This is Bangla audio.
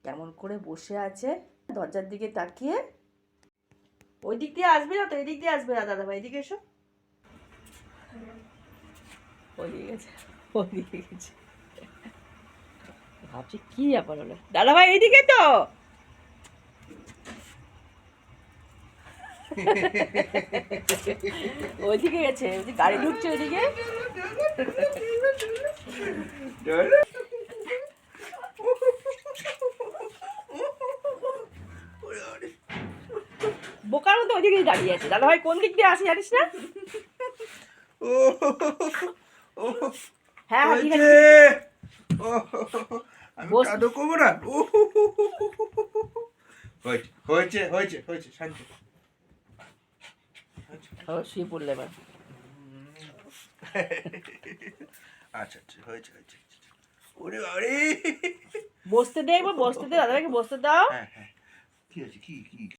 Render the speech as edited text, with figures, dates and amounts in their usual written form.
কেমন করে বসে আছে দরজার দিকে তাকিয়ে। ওই দিক দিয়ে আসবে না তো, এদিক দিয়ে আসবে না দাদাভাই, এদিকে এসো। ওদিকে গেছে, ওদিকে গেছে। ভাবছি কি ব্যাপার হলো, দাদাভাই এইদিকে তো। ওইদিকে গেছে, ওই গাড়ি ঢুকছে ওইদিকে। বোকার মতো ওইদিকেই দাঁড়িয়ে আছে। দাদাভাই কোন দিক দিয়ে আসে জানিস না? হ্যাঁ হ্যাঁ ঠিক আছে। আমি কাঁদো করবো না। হয়েছে হয়েছে হয়েছে শান্তি। শুয়ে পড়লে এবার। আচ্ছা আচ্ছা হয়েছে হয়েছে। ওরে বাবারে, বসতে দে, এবার বসতে দে, দাদাভাইকে বসতে দাও। হ্যাঁ হ্যাঁ, কি আছে কি কি